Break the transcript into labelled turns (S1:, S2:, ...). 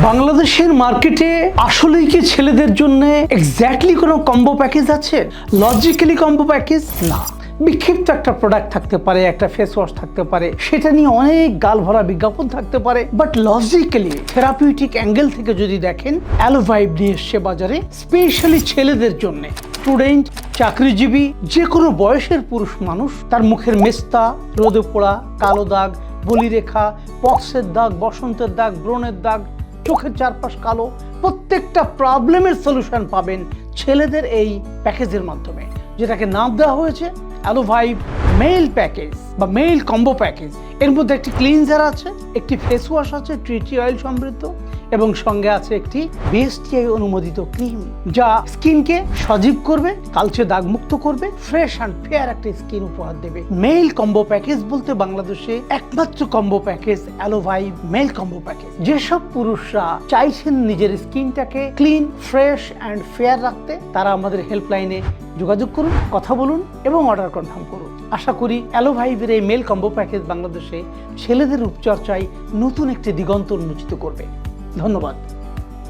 S1: বাংলাদেশের মার্কেটে আসলেই কি ছেলেদের জন্য এক্স্যাক্টলি কোনো কম্বো প্যাকেজ আছে? লজিক্যালি কম্বো প্যাকেজ না। বিক্ষিপ্ত একটা প্রোডাক্ট থাকতে পারে, একটা ফেস ওয়াশ থাকতে পারে, সেটা নিয়ে অনেক গাল ভরা বিজ্ঞাপন থাকতে পারে, বাট লজিক্যালি থেরাপিউটিক অ্যাঙ্গেল থেকে যদি দেখেন, অ্যালোভাইব নিয়ে এসছে বাজারে স্পেশালি ছেলেদের জন্য। স্টুডেন্ট, চাকরিজীবী, যে কোনো বয়সের পুরুষ মানুষ তার মুখের মেস্তা, রোদে পোড়া, কালো দাগ, বলিরেখা, পক্সের দাগ, বসন্তের দাগ, ব্রণের দাগ, চোখের চারপাশ কালো, প্রত্যেকটা প্রবলেমের সলিউশন পাবেন ছেলেদের এই প্যাকেজের মাধ্যমে, যেটাকে নাম দেওয়া হয়েছে অ্যালোভাইব মেল প্যাকেজ বা মেল কম্বো প্যাকেজ। এর মধ্যে একটি ক্লিনজার আছে, একটি ফেস ওয়াশ আছে ট্রি ট্রি অয়েল সমৃদ্ধ, এবং সঙ্গে আছে একটি বিএসটিআই অনুমোদিত ক্রিম, যা স্কিনকে সজীব করবে, কালচে দাগমুক্ত করবে, ফ্রেশ অ্যান্ড ফেয়ার একটা স্কিন উপহার দেবে। মেল কম্বো প্যাকেজ বলতে বাংলাদেশে একমাত্র combo package Alovibe male combo package. যেসব পুরুষরা চাইছেন নিজের স্কিনটাকে ক্লিন, ফ্রেশ অ্যান্ড ফেয়ার রাখতে, তারা আমাদের হেল্পলাইনে যোগাযোগ করুন, কথা বলুন এবং অর্ডার কনফার্ম করুন। আশা করি অ্যালোভাইবের এই মেল কম্বো প্যাকেজ বাংলাদেশে ছেলেদের রূপচর্চায় নতুন একটি দিগন্ত উন্মোচিত করবে। ধন্যবাদ।